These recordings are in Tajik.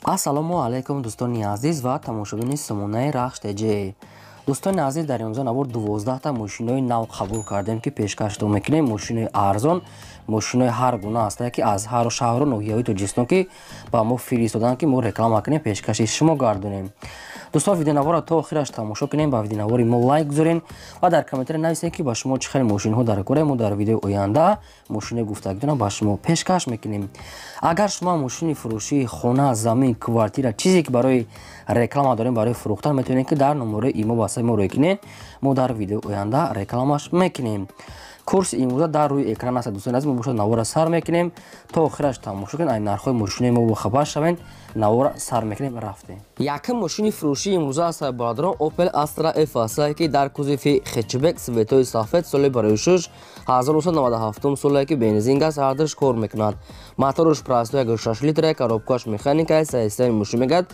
ассалому алайкум дӯстони азиз ва тамошобини сомонаи рахш теҷе. дӯстони азиз, дар имрӯза навор 12та мошинои нав қабул кардем ки пешкашто мекунем. Мошинои арзон, мошинои ҳар гуна ҳастанд ки аз ҳар шаҳру ноҳияҳои Тоҷикистон ки ба мо фиристоданд ки мо реклама кунем, пешкаши шумо гардонем. дӯстон, видеонавора то охираш тамошо кунем, ба видеонавори мо лайк гузорен ва дар комментари нависед ки ба шумо чӣ хел мошинҳо дар кора. Мо дар видеои оянда мошинои гуфтагидона ба шумо пешкаш мекунем. агар шумо мошини фурӯшии хона, замин, квартира, чизе ки барои реклама дорем, барои фурӯхтан, метавонед ки дар номерои имо ба мо рой кунед. мо дар видеои оянда рекламаш мекунем. курси имрӯза дар рӯи экран аст. дӯстони азиз, мо бошад навора сар мекунем то охираш тамошо кунед. ай нархҳои мошинои мо бохабар шавед. навора сар мекунем, рафтем. якум мошини фурӯшии имрӯза аст бародарон, Opel Astra F аст ки дар кузови хетчбек светои сафед соли барои шуш 1997 соле ки бензин газ ҳардаш кор мекунад. моторуш прасто 1.6 литр, коробкаш механика, системаи мошин мегад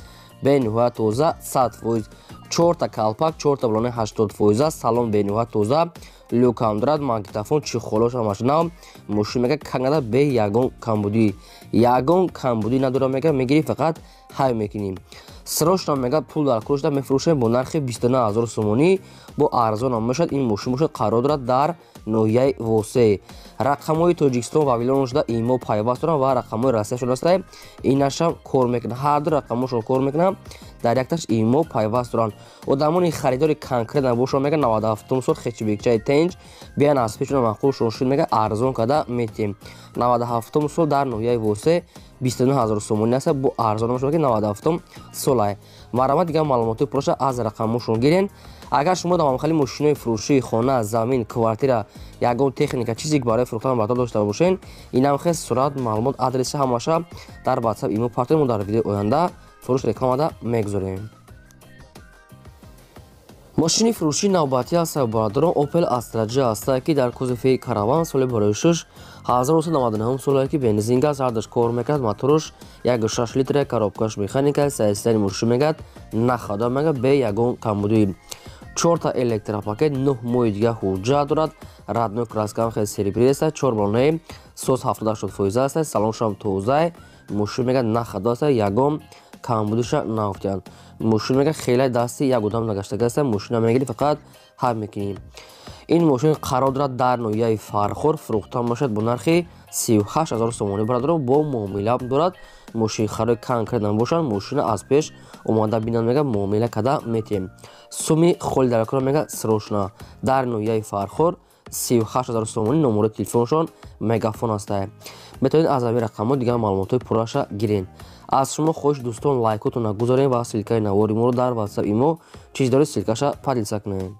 бениҳоят тоза 100%, 4 калпак, 4 балони 80%, салон бениҳоят тоза, люкам дорад, магнитофон, чихолош ҳамаш нав, мошин мега кангада бе ягон камбудӣ надора мега, мегири фақат ҳай мекуним. срочно мега пул дар курушда мефурӯшем бо нархи 29000 сомонӣ, бо арзон мешад. ин мошин бошад қарор дорад дар ноҳияи Восе. рақамҳои Тоҷикистон Вавилон шуда имо пайваст доранд ва рақамҳои Россия шуда аст. инашам кор мекунад, ҳар ду рақамҳошон кор мекунад, дар якташ имо пайваст доранд. одамони харидори конкретна бошон мега 97 сол хечбекчаи тенҷ биан аз печона мақулшон шуд мега арзон када метем. 97 сол дар ноҳияи Восе 29000 сомонӣ аст, бо арзон мешавад ки 97 солай. марҳамат, дигар маълумоти пурраша аз рақамҳошон гирен. агар шумо дар махалли мошинои фурӯшии хона, замин, квартира, ягон техника, чизе ки барои фурӯхтан бартор дошта бошен, инам хел сурат, маълумот, адреси ҳамаша дар WhatsApp имо партоем. мо дар видеои оянда фурӯш рекламада мегузорем. мошини фурӯшии навбатӣ аст бародарон, Opel Astra J аст ки дар кузови караван соли барои шуш 1999 соле ки бензин газ ҳардаш кор мекард, моторуш 1.6 литр, коробкаш механика, системаи мошин мегад нахада мега бе ягон камбудӣ, 4 электропакет, 9 моҳи дига ҳуҷҷат дорад, радной краскам хел серебрӣ аст, 4 балонаи соз 70% аст, салоншам тоза, мошин мега нахада аст, ягон камбудиша нафтян. мошин мега хелай дасти як одам нагаштага аст, мошина мегири фақат ҳай мекунем. ин мошин қарор дорад дар ноҳияи Фархор фурӯхтан бошад бо нархи 38000 сомонӣ бародарон, бо муомила дорад. мошин харои конкретна бошанд, мошина аз пеш омода бинанд мега муомила када метем. суми холи дар кора мега срочно дар ноҳияи Фархор 38000 сомонӣ. номери телефоншон мегафон аст. метавонед аз ҳамин рақамҳо дигар маълумотои пурраша гирен. аз шумо хоҳиш дӯстон лайкотона гузорем ва силкаи навори моро дар WhatsApp имо чиз доред силкаша падилса кунед.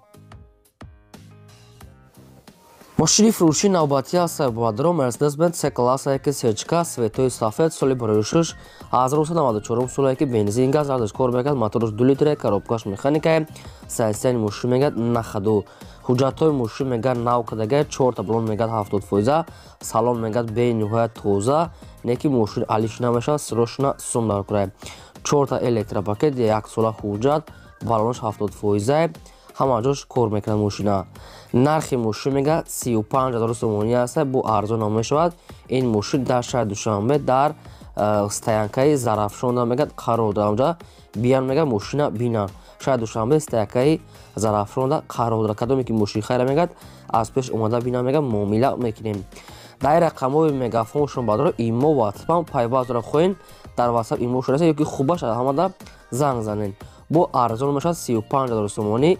мошини фурӯшии навбатӣ аст бародарон, Mercedes-Benz C-класс XHK светои сафед соли барои шуш 1994 соле ки бензин газ ҳардаш кор мекард, моторуш 2 литр, коробкаш механика, системаи мошин мегад нахаду, ҳуҷҷатҳои мошин мегад нав кадага, 4 балон мегад 70%, салон мегад бениҳоят тоза, не ки мошин алиш намешавад, срочно сум дар кора, 4 электропакет, 1 сола ҳуҷҷат, балонаш 70%, ҳама ҷош кор мекунад мошина. нархи мошин мега 35000 сомонӣ аст, бо арзон мешавад. ин мошин дар шаҳри Душанбе дар стоянкаи Зарафшонда мегад қарор дорад. онҷа биан мега мошина бина. шаҳри Душанбе стоянкаи Зарафшонда қарор дорад. кадоме ки мошин хайра мегад аз пеш омада бина мега муомила мекунем. дар рақамҳои мегафоншон бадро имо WhatsApp пайваст дорад. хоҳен дар WhatsApp имо шуда ёки хубаш ҳамада занг занен. бо арзон мешавад 35000 сомонӣ.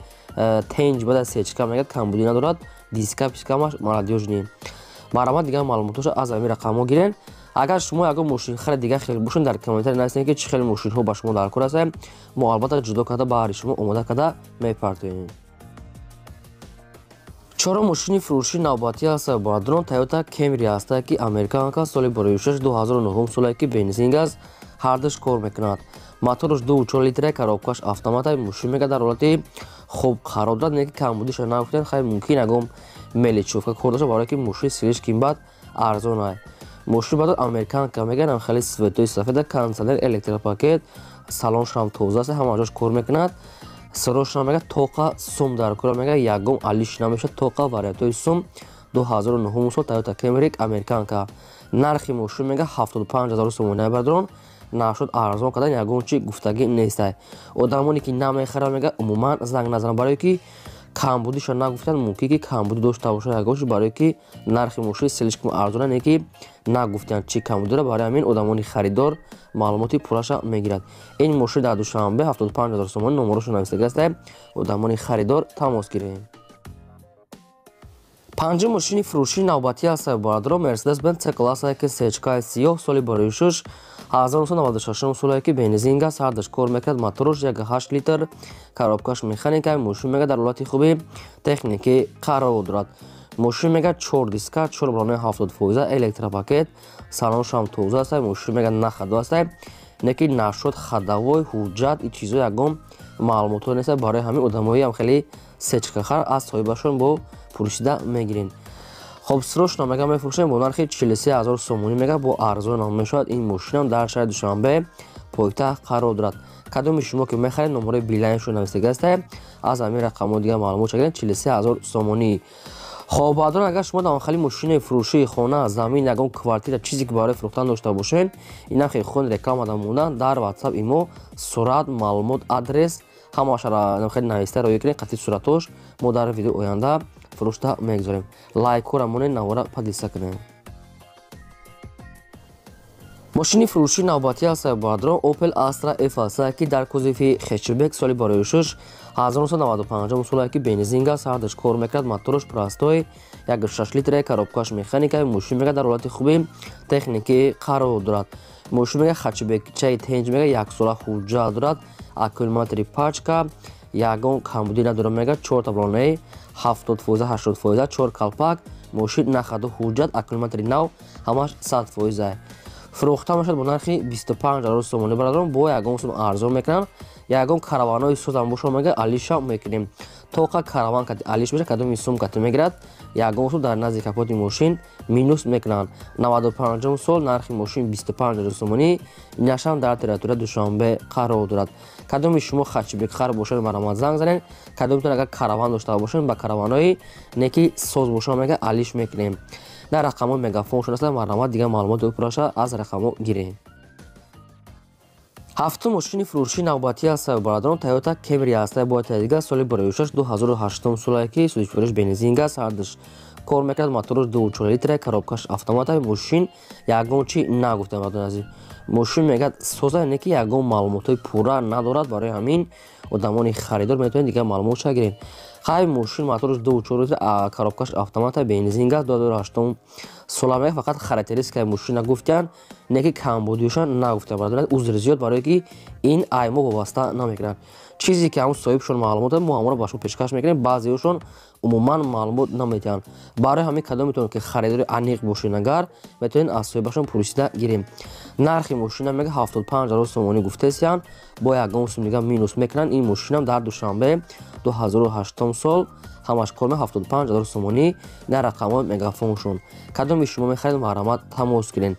тенҷ бада сечка мегад, камбудӣ надорад, диска пискамаш молодёжни. марҳамат, дигар маълумотоша аз ҳамин рақамҳо гирен. агар шумо ягон мошин хари дигар хел бошен, дар комментари нависед ки чӣ хел мошинҳо ба шумо дар кор аст. мо албатта ҷудо карда баҳри шумо омода карда мепартоем. чорум мошини фурӯшии навбатӣ аст бародарон, Toyota Camry аст ки американка соли барои шуш 2009 соле ки бензин газ ҳардаш кор мекунад. моторуш 2.4 литр, коробкаш автомата, мошин мега дар ҳолати хуб қарор дорад, не ки камбудиша нафтян, хай мумкин ягон меличовка кор дошта, барои ки мошин сириш қимбат арзон ай. мошин бадор американка мега, намхали светои сафеда, кондитсионер, электропакет, салоншам тоза аст, ҳама ҷош кор мекунад. срочно мега тоқа сум дар кора мега, ягон алиш намешад, тоқа вариантои сум 2009 сол Toyota Camry американка. нархи мошин мега 75000 сомонӣ бародарон. нашуд арзон кардан ягон чи гуфтагӣ нестае. Одамоне ки намехаранд мега умуман занг назананд, барое ки камбудиша нагуфтанд. Мумкин ки камбуди дошта бошад ягон чи, барое ки нархи мошини селишкум арзона не ки нагуфтанд чи камбудира. Барои ҳамин одамони харидор маълумоти пурраша мегиранд. Ин мошин дар душанбе 75000 сомон номерошо нависта астае. Одамони харидор тамос гиред. Панҷум мошини фурӯшии навбатӣ ҳастаи борадро Mercedes-Benz C-классае ки сечкаи сиёҳ соли барои 6 1996 солае ки бензин газ ҳардаш кор мекард. Моторош 1.8 литр, коробкаш механикаи. Мошин мега дар ҳолати хуби техникӣ қарор дорад. Мошин мега 4 диска, 4 балони 70%, электропакет, салоншам тоза астаи. Мошин мега нахадо астаи. Неки нашуд хадавой ҳуҷҷат и чизо ягон маълумотҳо нестаи. Барои ҳамин одамоиам хеле сечкахар аз соҳибашон бо пурсида мегирин. Хоб срочно мега мефурӯшем бо нархи 43000 сомонӣ мега бо арзон ном мешавад. Ин мошинам дар шаҳри Душанбе пойтахт қарор дорад. Кадоми шумо ки мехаред номерои билайншо навистага астае. Аз ҳамин рақамҳо дига маълумот чагиред 43000 сомонӣ. Хоб баъдон агар шумо давонхали мошини фурӯшии хона, замин, ягон квартира чизе ки барои фурӯхтан дошта бошед, инам хеле хун реклама мондан дар WhatsApp имо сурат, маълумот, адрес ҳамаашара хеле нависта роя кунед. қатъи суратош мо дар видеои оянда фурӯшта мегузорем. Лайкҳоро монед, навора подписа кунед. мошини фурӯшии навбатӣ ҳастаи борадро Opel Astra F астае ки дар кузови хетчбек соли барои 6 1995 солае ки бензин газ ҳардаш кор мекард. Моторош простой 1.6 литр, коробкаш механикаи. Мошин мега дар ҳолати хуби техникӣ қарор дорад. Мошин мега хатчбекчаи тенҷ мега 1 сола ҳуҷҷат дорад. Аккумулятори пачка, ягон камбудӣ надорад мега 4 таблонаи 70%, 4 калпак. Мошин нахадо ҳуҷҷат, аккумулятори нав, ҳамаш 100%. фурӯхта мешавад бо нархи 25000 сомонӣ. Бародарон бо ягон сум арзон мекунанд. ягон караванои созам бошо мега алиша мекунем. тоқа караван кати алиш меша кадоми сум кати мегирад. ягон сум дар назди капоти мошин минус мекунанд. 95 сол нархи мошин 25000 сомонӣ. инашам дар территорияи Душанбе қарор дорад. кадоми шумо хатчбекхар бошед марамат занг занед. кадомитон агар караван дошта бошед ба караванои неки соз бошо мега алиш мекунем. дар рақамҳои мегафон шунаста марамат дига маълумоти пураша аз рақамҳо гирем. ҳафтум мошини фурӯшии навбатӣ астаи борадорон Toyota Camry астаи бо дига соли барои 6 2008 солае ки судифурӯш бензин газ ҳардаш кор мекард. Моторош 2.4 литр, коробкаш автоматаи. Мошин ягон чи нагуфтем азиз. мошин мега соза неки ягон маълумотҳои пурра надорад. барои ҳамин одамони харидор метавонед дига маълумот гиред. хай мошин моторош 2.4 литр, коробкаш автомата, бензин газ 2008 сола мега. фақат характеристикаи мошина гуфтанд, неки камбудиёша нагуфтанд. бародарон узри зиёд барое ки ин аймо вобаста намекунанд. чизе ки ҳамон соҳибшон маълумот ба ҳамонро ба шумо пешкаш мекунем. баъзеҳошон умуман маълумот наметиҳанд. барои ҳамин кадомитон ки харидори аниқ бошед агар метавонед аз соҳибашон пурсида гирем. нархи мошина мега 75000 сомонӣ гуфтесиянд. бо ягон сум дига минус мекунанд. ин мошинам дар Душанбе 2008 сол ҳамаш кор мега 75000 сомонӣ. дар рақамҳои мегафоншон. кадоми шумо мехаред марамат тамос гиред.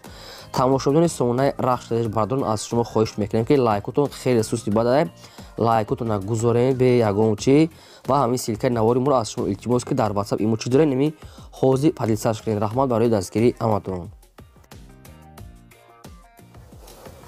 тамошобинони сомонаи рахш бардорон аз шумо хоҳиш мекунем ки лайкотон хеле сусти бадае. лайкотона гузоред бе ягон чи ва ҳамин силкаи навори моро аз шумо илтимос ки дар WhatsApp имо чи доред ними ҳозир подписаш кунед. раҳмат барои дастгирии ҳаматон.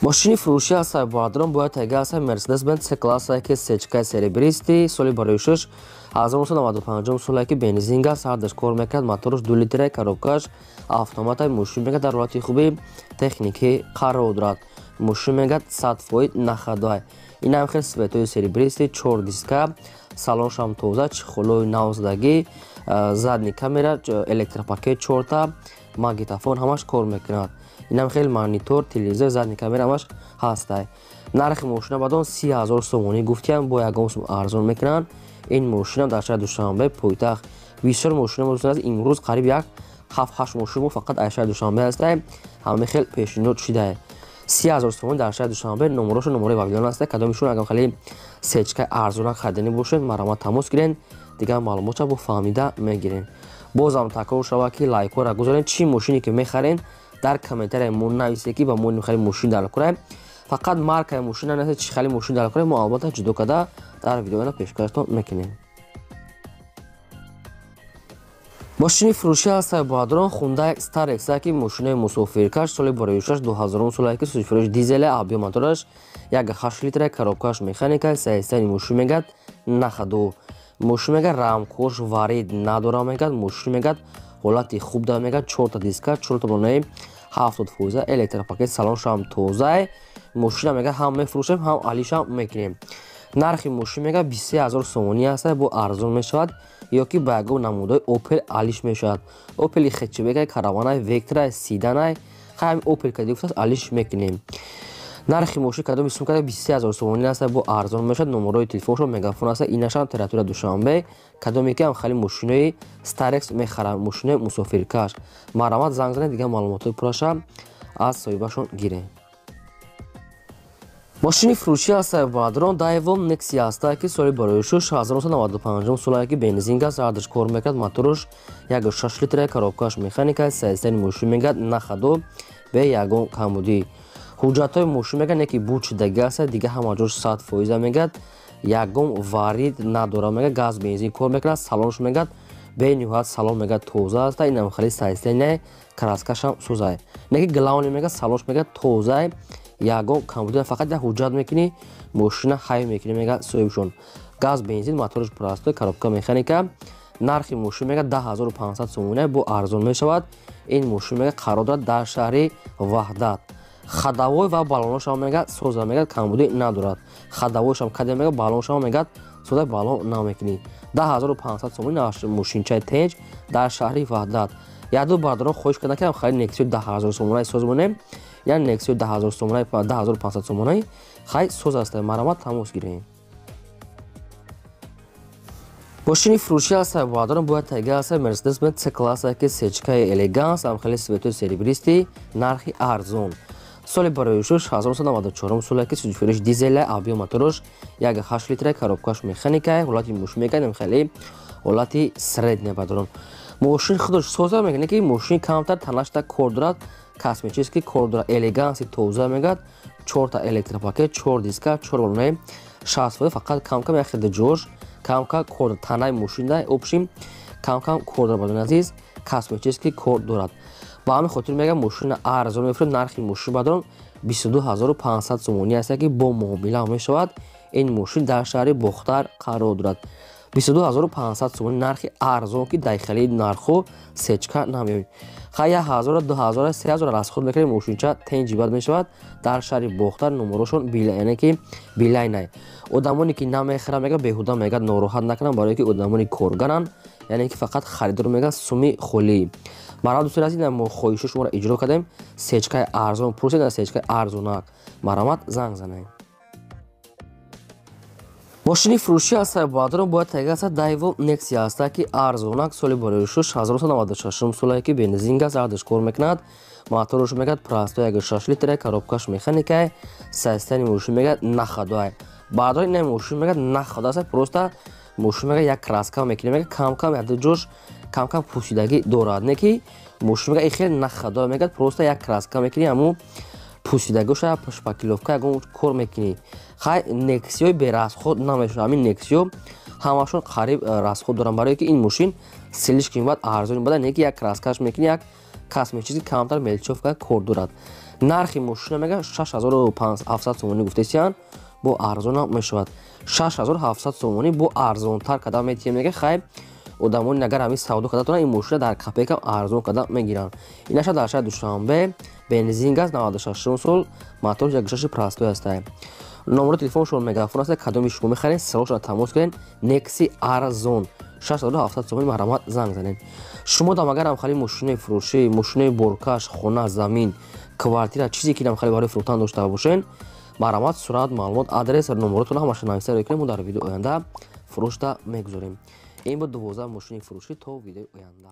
мошини фурӯшӣ астаи борадорон бояд тайга астаи Mercedes-Benz C-классае ки сечкаи серебристи соли барои 6 1995 солае ки бензин газ ҳардаш кор мекард. моторош 2 литр, коробкаш автоматаи. мошин мега дар ҳолати хуби техникӣ қарор дорад. мошин мега 100% нахадоай. инам хел светои серебристи 4 диска, салоншам тоза, чихолои навзадагӣ, задни камера, электропакет 4 та, магнитофон ҳамаш кор мекунад. инам хел монитор, телевизор, задни камера ҳамаш ҳастай. нархи мошина бадон 30000 сомонӣ гуфтиянд. бо ягон сум арзон мекунанд. ин мошина дар шаҳри Душанбе пойтахт. бисёр мошина мавҷуд аст. имрӯз қариб як 7-8 мошина фақат дар шаҳри Душанбе астае. ҳама хел пешниҳод шудае. 30000 сомон дар шаҳри Душанбе. номерошо номерои вавилон астае. кадомишон агар хеле сечкаи арзона хариданӣ бошед марамат тамос гиред. дигар маълумотро бо фаҳмида мегиред. бозам такрор шава ки лайкҳоро гузоред. чӣ мошине ки мехаред дар комментария мо нависед ки ба мо мехали мошин дар кунем. фақат маркаи мошина нест, чӣ хали мошин дар кунем мо албатта ҷудо карда дар видеоя пешкаштон мекунем. ماشین فروشی هست بادران خونده استارکس که ماشین مسافرکش سال برایشش 2000 سال که سوژفرش دیزل آبی موتورش یک 8 لیتر کاروبکاش مکانیکال سایستانی ماشین میگد نخدو ماشین میگه رامکوش وارد نداره میگد ماشین میگد حالتی خوب داره میگد 4 تا دیسک 4 تا بانه 70 فوزه الکتریک پاکت سالنش هم توزه ماشین میگه هم میفروشیم هم علیش هم میکنیم нархи мошин мега 23000 сомонӣ аст бо арзон мешавад ё ки ба ягон намудаи опел алиш мешавад опели хетчбега караванай вектора седанай ҳам опел ка дигуфтаст алиш мекунем нархи мошин кадоми сумкада 23000 сомонӣ аст бо арзон мешавад номерои телефоншо мегафон аст инашам тература душанбе кадоме ки ҳам хали мошинои старекс мехарам мошинои мусофиркаш марамат занг занед дига маълумотои пурраша аз соҳибашон гирем ماشین فروشی است بادران دایوم نکسی است که سالی برایشش 1995 سالی که بنزین گاز ردش کار میکرد موتورش یک 6 لیتر کاروبکاش مکانیکال سایستانی ماشین میگد نخدو به یگان کمودی حجتای ماشین میگن یکی بوچ دیگه است دیگه همه جوش 100% میگد یگان وارد نداره میگه گاز بنزین کار میکرد سالنش میگد به نیوهات سالن میگد توزه است اینم خیلی سایستانی کراسکاش هم سوزای نکی گلاونی میگه سالنش میگد توزه ягон камбуда фақат як ҳуҷҷат мекунӣ мошина ҳай мекунӣ мега соҳибшон газ бензин моториш пурасто коробка механика нархи мошин мега 10500 сомона бо арзон мешавад ин мошин мега қарор дорад дар шаҳри ваҳдат хадавой ва балоношам мега соза мега камбуди надорад хадавойшам каде мега балоношам мега соза балон намекунӣ 10500 сомона мошинчаи тенҷ дар шаҳри ваҳдат яду бардорон хоҳиш карда ки хали нексио 10000 сомонаи созмонем яъне нексио 10000 сомонаи 10500 сомонаи хай соз аст марамат тамос гирем мошини фурӯшӣ аст бадорон бояд тайга аст мерседес бенц C класса ки сечкаи элеганс ам хеле светои серебристи нархи арзон соли бароишуш 1994 соле ки суҷфириш дизела авио моторош як 8 литра коробкаш механика ҳолати мошин мекардем хеле ҳолати средне бадорон мошин худаш соза мекунад ки мошин камтар танашта кор дорад косметический кор дорад элеганси тоза мегад 4 та электропакет 4 диска 4 балонаи 60 фақат камкам як хеле ҷош камкам кор танаи мошина обшим камкам кор дорад бадон азиз косметический кор дорад ба ҳамин хотир мегам мошина арзон мефурӯшад нархи мошин бадон 22500 сомонӣ аст ки бо муомила мешавад ин мошин дар шаҳри бохтар қарор дорад 22500 сомонӣ нархи арзон ки дайхали нархо сечка намеёбем хай 1000 2000 3000 расход мекунем мошинча тенҷи бад мешавад дар шаҳри бохтар номерошон билайне ки билайнай одамоне ки намехаранд мега беҳуда мега нороҳат накунанд барое ки одамони коргаранд яъне ки фақат харидор мега суми холӣ марамат дӯстон азиз мо хоҳиши шуморо иҷро кардем сечкаи арзон пурсед сечкаи арзонак марамат занг занед мошини фурӯшӣ аст бадорон бояд тайга аст дайво некси аст ки арзонак соли бароишуш 1996 соле ки бензин газ ардиш кор мекунад моторош мегад прасто як 6 литра коробкаш механика сайстани мошин мегад нахадоай баъдо ин мошин мегад нахада аст просто мошин мегад як краска мекунад мегад камкам як ҷош камкам пусидаги дорад не ки мошин мегад хеле нахадоай мегад просто як краска мекунӣ аму пусидагоша шпакловка ягон кор мекунӣ хай нексиёи берасход намешавад ҳамин нексиё ҳамашон қариб расход доранд барое ки ин мошин силиш қимат арзони бада не ки як краскаш мекунӣ як косметический камтар мелчовка кор дорад нархи мошина мега 6700 сомонӣ гуфтесиян бо арзонам мешавад 6700 сомонӣ бо арзонтар када метиҳем мега хай одамони агар ҳамин савдо када тонанд ин мошина дар капекам арзон када мегиранд инаша дар шаҳри душанбе бензин газ 96 сол мотор як гӯшаши простой астае номери телефоншон мегафон аст кадоми шумо мехаред сарошона тамос кунед некси арзон 6700 сомонӣ маҳрамат занг занед шумо дам агар ҳамхали мошинаи фурӯшӣ мошинаи боркаш хона замин квартира чизе ки ҳамхали барои фурӯхтан дошта бошед маҳрамат сурат маълумот адрес номеротон ҳамаша нависта рекунем мо дар видеои оянда фурӯшта мегузорем ин буд 12 мошини фурӯшӣ то видеои оянда